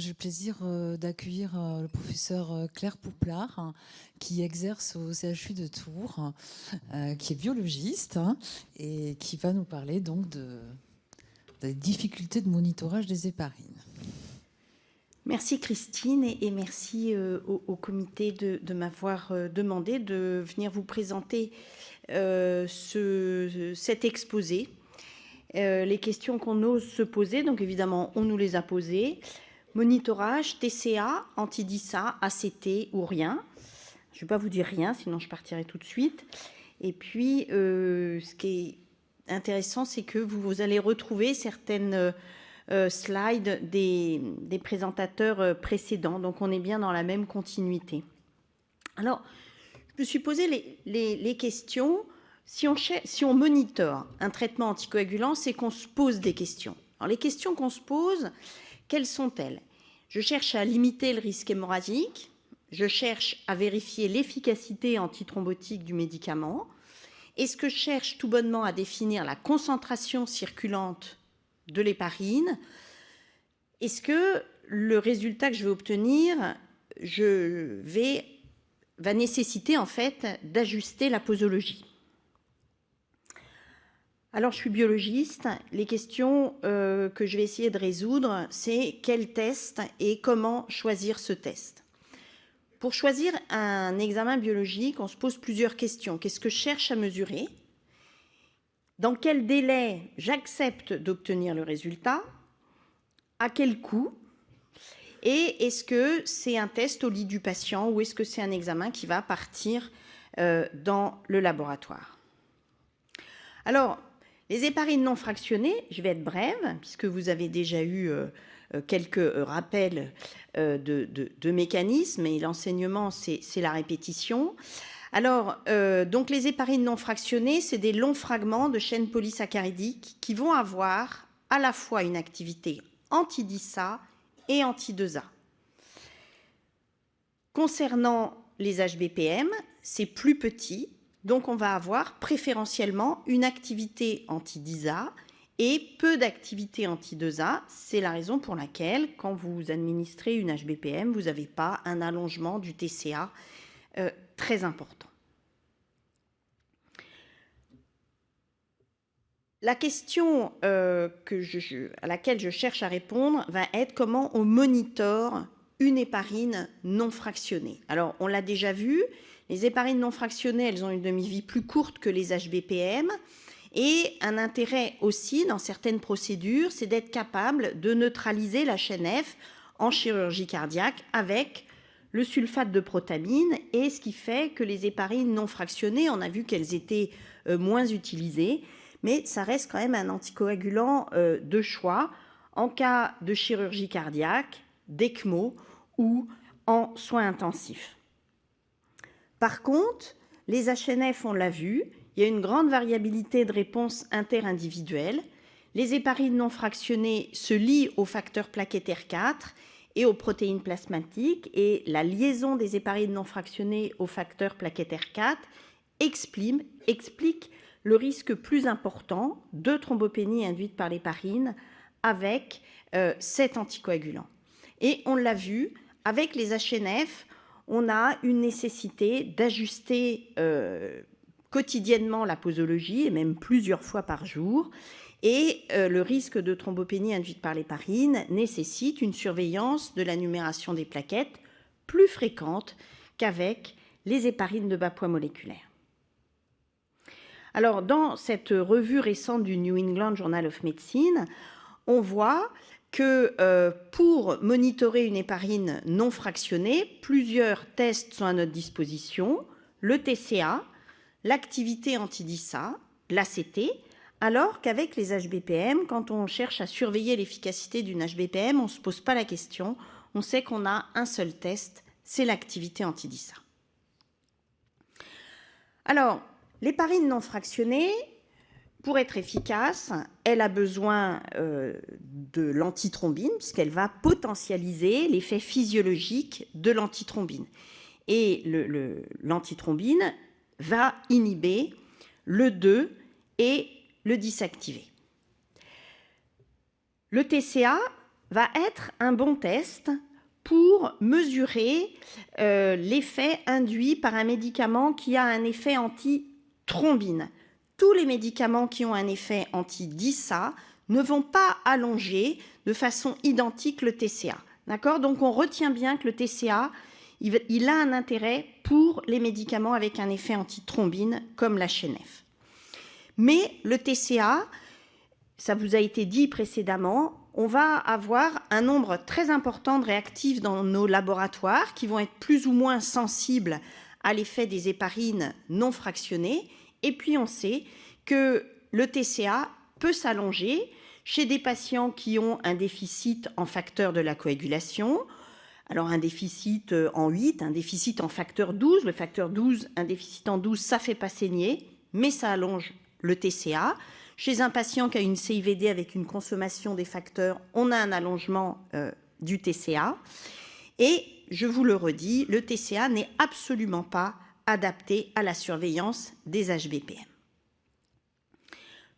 j'ai le plaisir d'accueillir le professeur Claire Pouplard, qui exerce au CHU de Tours, qui est biologiste et qui va nous parler donc des difficultés de monitorage des héparines. Merci Christine et merci au comité de m'avoir demandé de venir vous présenter cet exposé. Les questions qu'on ose se poser, donc évidemment on nous les a posées. Monitorage, TCA, anti-DISA, ACT ou rien. Je ne vais pas vous dire rien, sinon je partirai tout de suite. Et puis, ce qui est intéressant, c'est que vous allez retrouver certaines slides des présentateurs précédents. Donc, on est bien dans la même continuité. Alors, je me suis posé les questions. Si on monitore un traitement anticoagulant, c'est qu'on se pose des questions. Alors, les questions qu'on se pose, quelles sont-elles? Je cherche à limiter le risque hémorragique. Je cherche à vérifier l'efficacité antithrombotique du médicament. Est-ce que je cherche tout bonnement à définir la concentration circulante de l'héparine? Est-ce que le résultat que je vais obtenir va nécessiter en fait d'ajuster la posologie? Alors, je suis biologiste. Les questions que je vais essayer de résoudre, c'est quel test et comment choisir ce test. Pour choisir un examen biologique, on se pose plusieurs questions. Qu'est-ce que je cherche à mesurer? Dans quel délai j'accepte d'obtenir le résultat? À quel coût? Et est-ce que c'est un test au lit du patient ou est-ce que c'est un examen qui va partir dans le laboratoire? Alors, les héparines non fractionnées, je vais être brève, puisque vous avez déjà eu quelques rappels de mécanismes, et l'enseignement, c'est la répétition. Alors, donc les héparines non fractionnées, c'est des longs fragments de chaînes polysaccharidiques qui vont avoir à la fois une activité anti-DISA et anti-2A. Concernant les HBPM, c'est plus petit, donc on va avoir préférentiellement une activité anti-DISA et peu d'activité anti-2A. C'est la raison pour laquelle, quand vous administrez une HBPM, vous n'avez pas un allongement du TCA très important. La question à laquelle je cherche à répondre va être comment on monitore une héparine non fractionnée. Alors, on l'a déjà vu, les héparines non fractionnées, elles ont une demi-vie plus courte que les HBPM. Et un intérêt aussi dans certaines procédures, c'est d'être capable de neutraliser la chaîne F en chirurgie cardiaque avec le sulfate de protamine, et ce qui fait que les héparines non fractionnées, on a vu qu'elles étaient moins utilisées, mais ça reste quand même un anticoagulant de choix en cas de chirurgie cardiaque, d'ECMO ou en soins intensifs. Par contre, les HNF, on l'a vu, il y a une grande variabilité de réponse interindividuelle. Les héparines non fractionnées se lient aux facteurs plaquettaires 4 et aux protéines plasmatiques, et la liaison des héparines non fractionnées aux facteurs plaquettaires 4 explique le risque plus important de thrombopénie induite par l'héparine avec cet anticoagulant. Et on l'a vu, avec les HNF, on a une nécessité d'ajuster quotidiennement la posologie, et même plusieurs fois par jour, et le risque de thrombopénie induite par l'héparine nécessite une surveillance de la numération des plaquettes plus fréquente qu'avec les héparines de bas poids moléculaire. Alors, dans cette revue récente du New England Journal of Medicine, on voit que pour monitorer une héparine non fractionnée, plusieurs tests sont à notre disposition, le TCA, l'activité anti-DISA, l'ACT, alors qu'avec les HBPM, quand on cherche à surveiller l'efficacité d'une HBPM, on ne se pose pas la question, on sait qu'on a un seul test, c'est l'activité anti-DISA. Alors, l'héparine non fractionnée, pour être efficace, elle a besoin de l'antithrombine, puisqu'elle va potentialiser l'effet physiologique de l'antithrombine. Et l'antithrombine va inhiber le 2 et le disactiver. Le TCA, va être un bon test pour mesurer l'effet induit par un médicament qui a un effet anti-thrombine. Tous les médicaments qui ont un effet anti-DISA ne vont pas allonger de façon identique le TCA. D'accord ? Donc on retient bien que le TCA, il a un intérêt pour les médicaments avec un effet anti-thrombine comme la HNF. Mais le TCA, ça vous a été dit précédemment, on va avoir un nombre très important de réactifs dans nos laboratoires qui vont être plus ou moins sensibles à l'effet des héparines non fractionnées. Et puis on sait que le TCA peut s'allonger chez des patients qui ont un déficit en facteur de la coagulation. Alors un déficit en 8, un déficit en facteur 12. Le facteur 12, un déficit en 12, ça ne fait pas saigner, mais ça allonge le TCA. Chez un patient qui a une CIVD avec une consommation des facteurs, on a un allongement du TCA. Et je vous le redis, le TCA n'est absolument pas adapté à la surveillance des HBPM.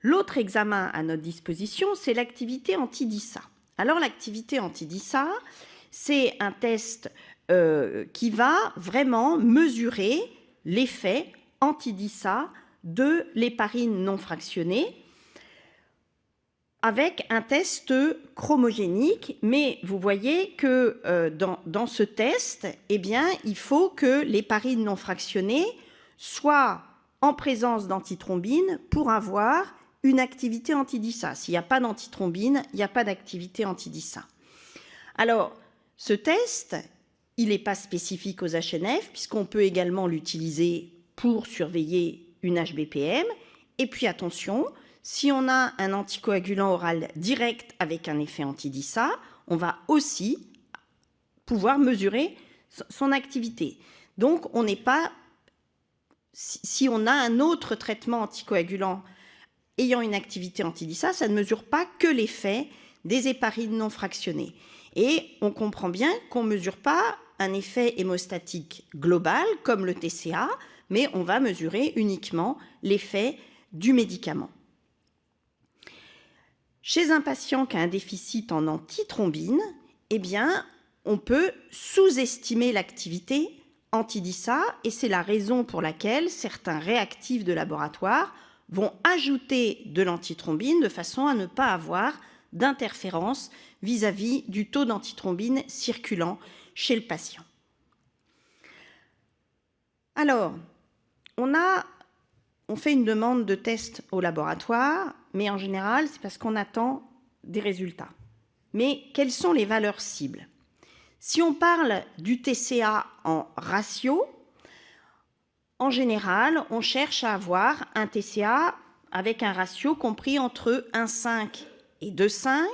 L'autre examen à notre disposition, c'est l'activité anti-DISA. Alors l'activité anti-DISA, c'est un test qui va vraiment mesurer l'effet anti-DISA de l'héparine non fractionnée avec un test chromogénique, mais vous voyez que dans ce test, eh bien, il faut que l'héparine non fractionnée soit en présence d'antithrombine pour avoir une activité anti-DISA. S'il n'y a pas d'antithrombine, il n'y a pas d'activité anti-DISA. Alors, ce test, il n'est pas spécifique aux HNF, puisqu'on peut également l'utiliser pour surveiller une HBPM. Et puis attention, si on a un anticoagulant oral direct avec un effet anti-DISA, on va aussi pouvoir mesurer son activité. Donc, on n'est pas... Si on a un autre traitement anticoagulant ayant une activité anti-DISA, ça ne mesure pas que l'effet des héparines non fractionnées. Et on comprend bien qu'on ne mesure pas un effet hémostatique global comme le TCA, mais on va mesurer uniquement l'effet du médicament. Chez un patient qui a un déficit en antithrombine, eh bien, on peut sous-estimer l'activité anti-DISA et c'est la raison pour laquelle certains réactifs de laboratoire vont ajouter de l'antithrombine de façon à ne pas avoir d'interférence vis-à-vis du taux d'antithrombine circulant chez le patient. Alors, on fait une demande de test au laboratoire, mais en général, c'est parce qu'on attend des résultats. Mais quelles sont les valeurs cibles? Si on parle du TCA en ratio, en général, on cherche à avoir un TCA avec un ratio compris entre 1,5 et 2,5.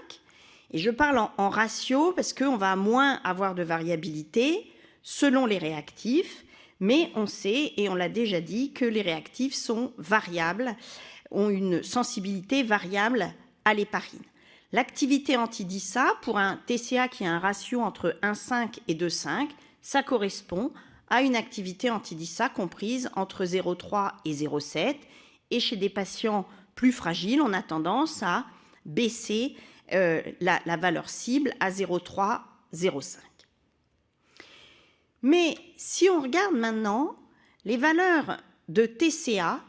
Et je parle en ratio parce qu'on va moins avoir de variabilité selon les réactifs, mais on sait, et on l'a déjà dit, que les réactifs sont variables, ont une sensibilité variable à l'héparine. L'activité anti-DISA, pour un TCA qui a un ratio entre 1,5 et 2,5, ça correspond à une activité anti-DISA comprise entre 0,3 et 0,7. Et chez des patients plus fragiles, on a tendance à baisser la valeur cible à 0,3, 0,5. Mais si on regarde maintenant les valeurs de TCA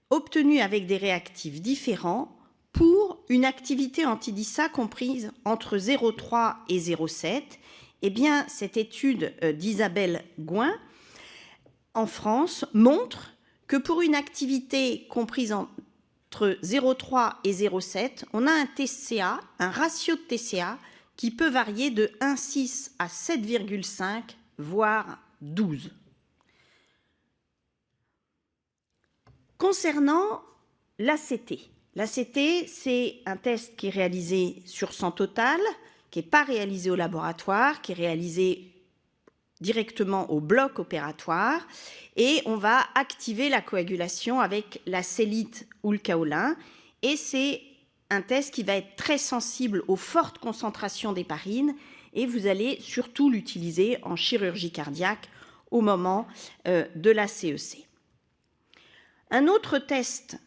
obtenues avec des réactifs différents pour une activité anti-DISA comprise entre 0,3 et 0,7, eh bien, cette étude d'Isabelle Gouin en France montre que pour une activité comprise entre 0,3 et 0,7, on a un TCA, un ratio de TCA qui peut varier de 1,6 à 7,5, voire 12. Concernant l'ACT, l'ACT, c'est un test qui est réalisé sur sang total, qui n'est pas réalisé au laboratoire, qui est réalisé directement au bloc opératoire, et on va activer la coagulation avec la cellite ou le kaolin, et c'est un test qui va être très sensible aux fortes concentrations d'héparine, et vous allez surtout l'utiliser en chirurgie cardiaque au moment de la CEC. Un autre test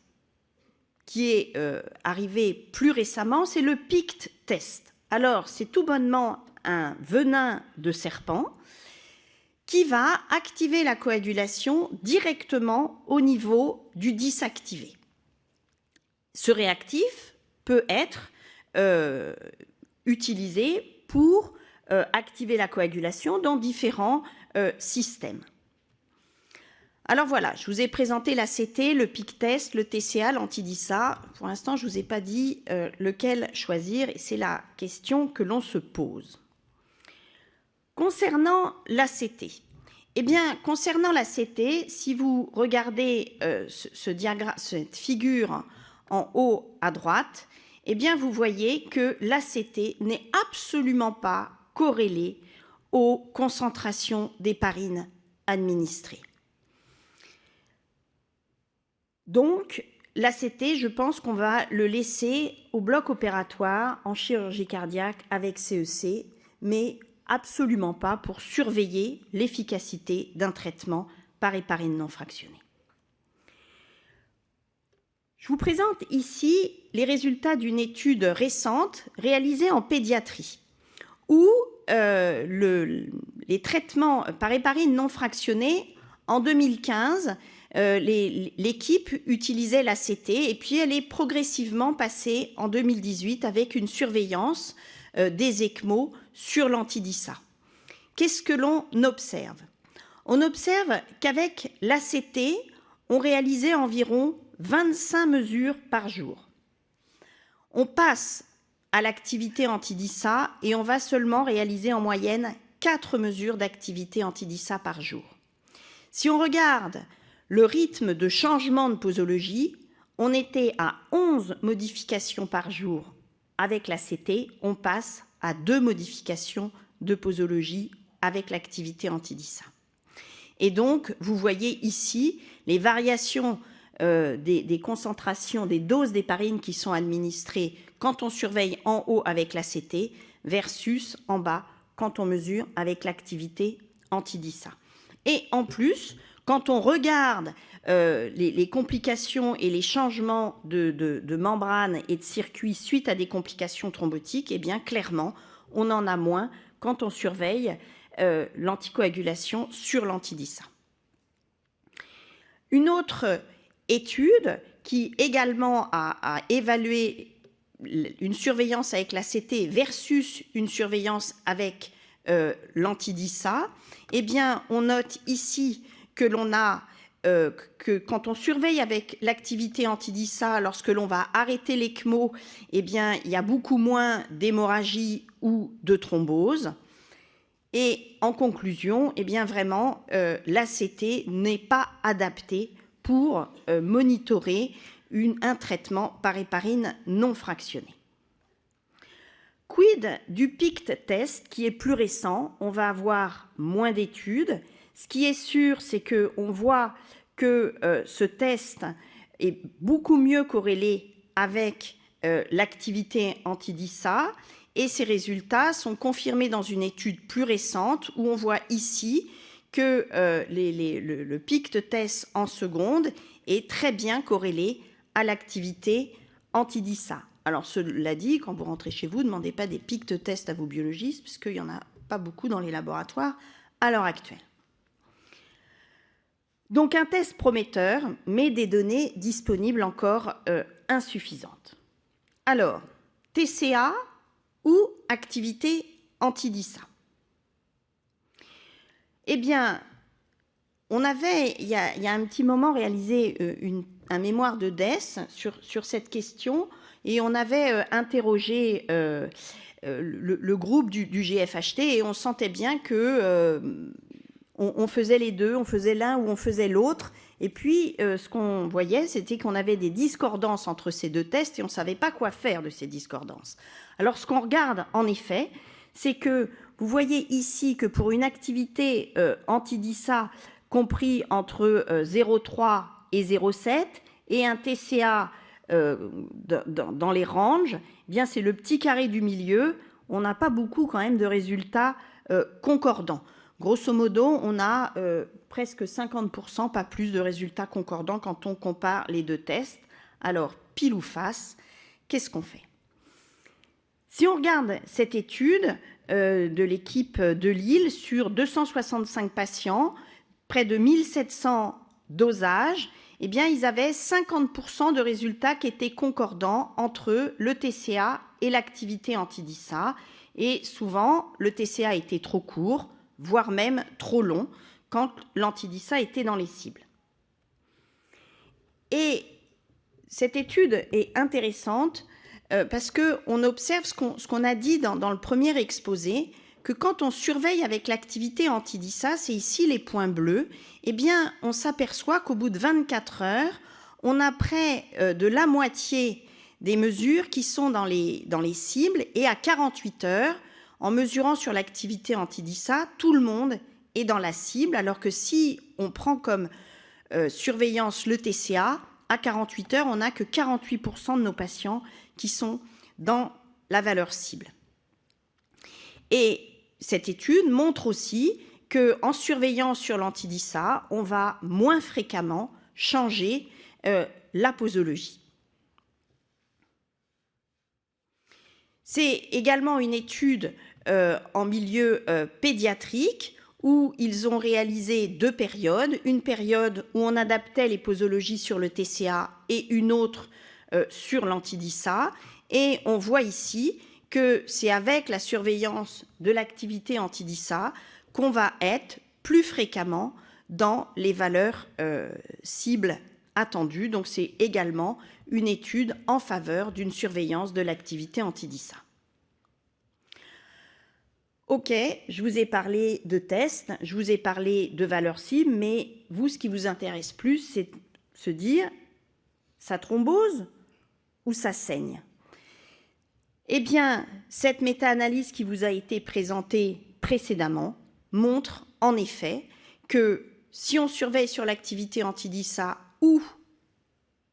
qui est arrivé plus récemment, c'est le PICT test. alors c'est tout bonnement un venin de serpent qui va activer la coagulation directement au niveau du 10 activé. Ce réactif peut être utilisé pour activer la coagulation dans différents systèmes. Alors voilà, je vous ai présenté l'ACT, le PIC test, le TCA, l'anti-DISA. Pour l'instant, je ne vous ai pas dit lequel choisir, et c'est la question que l'on se pose. Concernant l'ACT, eh bien, concernant l'ACT, si vous regardez ce diagramme, cette figure en haut à droite, eh bien, vous voyez que l'ACT n'est absolument pas corrélée aux concentrations d'héparine administrées. Donc, l'ACT, je pense qu'on va le laisser au bloc opératoire en chirurgie cardiaque avec CEC, mais absolument pas pour surveiller l'efficacité d'un traitement par héparine non fractionnée. Je vous présente ici les résultats d'une étude récente réalisée en pédiatrie, où les traitements par héparine non fractionnée, en 2015, l'équipe utilisait l'ACT et puis elle est progressivement passée en 2018 avec une surveillance des ECMO sur l'anti-DISA. Qu'est-ce que l'on observe? On observe qu'avec l'ACT, on réalisait environ 25 mesures par jour. On passe à l'activité anti-DISA et on va seulement réaliser en moyenne 4 mesures d'activité anti-DISA par jour. Si on regarde le rythme de changement de posologie, on était à 11 modifications par jour. Avec l'ACT, on passe à 2 modifications de posologie avec l'activité anti-DISA. Et donc, vous voyez ici les variations des concentrations, des doses d'héparine qui sont administrées quand on surveille en haut avec l'ACT versus en bas quand on mesure avec l'activité anti-DISA. Et en plus, quand on regarde les complications et les changements de membrane et de circuit suite à des complications thrombotiques, eh bien clairement, on en a moins quand on surveille l'anticoagulation sur l'anti-DISA. Une autre étude qui également a évalué une surveillance avec l'ACT versus une surveillance avec l'anti-DISA, eh bien, on note ici que l'on a que quand on surveille avec l'activité anti-DISA, lorsque l'on va arrêter l'ECMO, eh bien, il y a beaucoup moins d'hémorragie ou de thrombose. Et en conclusion, eh bien, vraiment, l'ACT n'est pas adapté pour monitorer un traitement par héparine non fractionnée. Quid du PICT test qui est plus récent? On va avoir moins d'études. Ce qui est sûr, c'est qu'on voit que ce test est beaucoup mieux corrélé avec l'activité anti-DISA et ces résultats sont confirmés dans une étude plus récente où on voit ici que le PICT test en seconde est très bien corrélé à l'activité anti-DISA. Alors cela dit, quand vous rentrez chez vous, ne demandez pas des PICT tests à vos biologistes puisqu'il n'y en a pas beaucoup dans les laboratoires à l'heure actuelle. Donc un test prometteur, mais des données disponibles encore insuffisantes. Alors, TCA ou activité anti-DISA? Eh bien, on avait, il y a un petit moment, réalisé un mémoire de DES sur cette question et on avait interrogé le groupe du GFHT et on sentait bien que on faisait les deux, on faisait l'un ou on faisait l'autre. Et puis, ce qu'on voyait, c'était qu'on avait des discordances entre ces deux tests et on ne savait pas quoi faire de ces discordances. Alors, ce qu'on regarde, en effet, c'est que vous voyez ici que pour une activité anti-DISA compris entre 0,3 et 0,7 et un TCA dans les ranges, eh bien c'est le petit carré du milieu. On n'a pas beaucoup quand même de résultats concordants. Grosso modo, on a presque 50%, pas plus de résultats concordants quand on compare les deux tests. Alors, pile ou face, qu'est-ce qu'on fait? Si on regarde cette étude de l'équipe de Lille sur 265 patients, près de 1700 dosages, eh bien, ils avaient 50% de résultats qui étaient concordants entre le TCA et l'activité anti-DISA. Et souvent, le TCA était trop court, voire même trop long, quand l'anti-DISA était dans les cibles. Et cette étude est intéressante parce qu'on observe ce qu'on a dit dans le premier exposé, que quand on surveille avec l'activité anti-DISA, c'est ici les points bleus, eh bien, on s'aperçoit qu'au bout de 24 heures, on a près de la moitié des mesures qui sont dans les cibles, et à 48 heures, en mesurant sur l'activité anti-DISA, tout le monde est dans la cible, alors que si on prend comme surveillance le TCA, à 48 heures, on n'a que 48% de nos patients qui sont dans la valeur cible. Et cette étude montre aussi qu'en surveillant sur l'anti-DISA, on va moins fréquemment changer la posologie. C'est également une étude en milieu pédiatrique où ils ont réalisé 2 périodes. Une période où on adaptait les posologies sur le TCA et une autre sur l'anti-DISA. Et on voit ici que c'est avec la surveillance de l'activité anti-DISA qu'on va être plus fréquemment dans les valeurs cibles attendues. Donc c'est également une étude en faveur d'une surveillance de l'activité anti-DISA. Ok, je vous ai parlé de tests, je vous ai parlé de valeurs cibles, mais vous, ce qui vous intéresse plus, c'est se dire, ça thrombose ou ça saigne? Eh bien, cette méta-analyse qui vous a été présentée précédemment montre en effet que si on surveille sur l'activité anti-DISA ou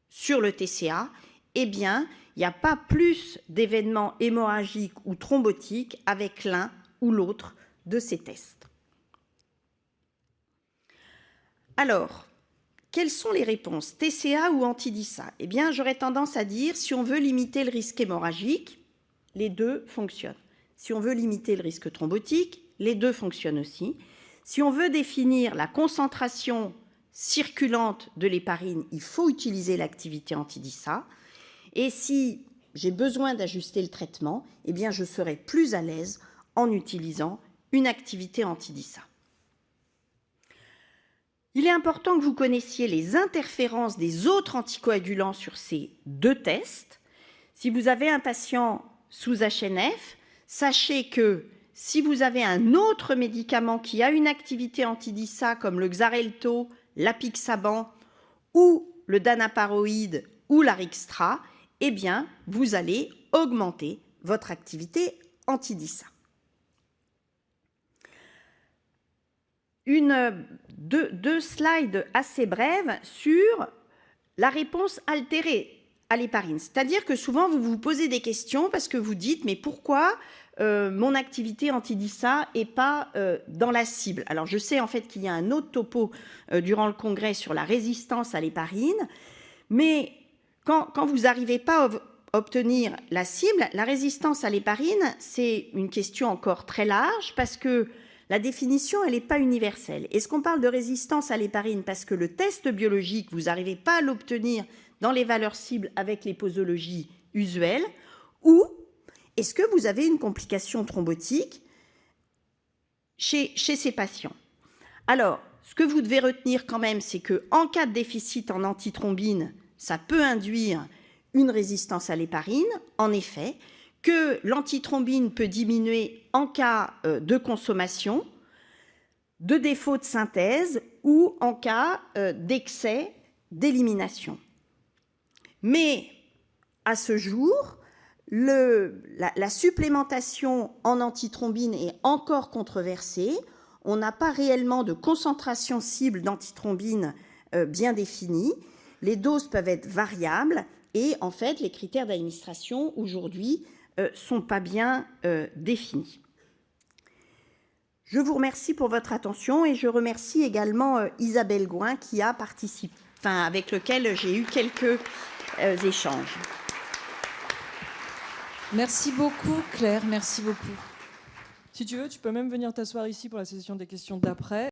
sur le TCA, eh bien, il n'y a pas plus d'événements hémorragiques ou thrombotiques avec l'un ou l'autre de ces tests. Alors, quelles sont les réponses, TCA ou anti-DISA? Eh bien, j'aurais tendance à dire, si on veut limiter le risque hémorragique, les deux fonctionnent. Si on veut limiter le risque thrombotique, les deux fonctionnent aussi. Si on veut définir la concentration circulante de l'héparine, il faut utiliser l'activité anti-DISA. Et si j'ai besoin d'ajuster le traitement, eh bien, je serai plus à l'aise en utilisant une activité anti-DISA. Il est important que vous connaissiez les interférences des autres anticoagulants sur ces 2 tests. Si vous avez un patient sous HNF, sachez que si vous avez un autre médicament qui a une activité anti-DISA comme le Xarelto, l'apixaban ou le danaparoïde ou l'Arixtra, eh bien, vous allez augmenter votre activité anti-DISA. Deux slides assez brèves sur la réponse altérée à l'héparine. C'est-à-dire que souvent, vous vous posez des questions parce que vous dites « mais pourquoi mon activité anti-DISA n'est pas dans la cible ?» Alors, je sais en fait qu'il y a un autre topo durant le congrès sur la résistance à l'héparine, mais quand vous n'arrivez pas à obtenir la cible, la résistance à l'héparine, c'est une question encore très large parce que la définition, elle n'est pas universelle. Est-ce qu'on parle de résistance à l'héparine parce que le test biologique, vous n'arrivez pas à l'obtenir dans les valeurs cibles avec les posologies usuelles, ou est-ce que vous avez une complication thrombotique chez ces patients? Alors, ce que vous devez retenir quand même, c'est qu'en cas de déficit en antithrombine, ça peut induire une résistance à l'héparine, en effet, que l'antithrombine peut diminuer en cas de consommation, de défaut de synthèse ou en cas d'excès d'élimination. Mais à ce jour, la supplémentation en antithrombine est encore controversée. On n'a pas réellement de concentration cible d'antithrombine bien définie. Les doses peuvent être variables et en fait, les critères d'administration aujourd'hui sont pas bien définis. Je vous remercie pour votre attention et je remercie également Isabelle Gouin qui a participé, avec lequel j'ai eu quelques échanges. Merci beaucoup, Claire. Merci beaucoup. Si tu veux, tu peux même venir t'asseoir ici pour la session des questions d'après.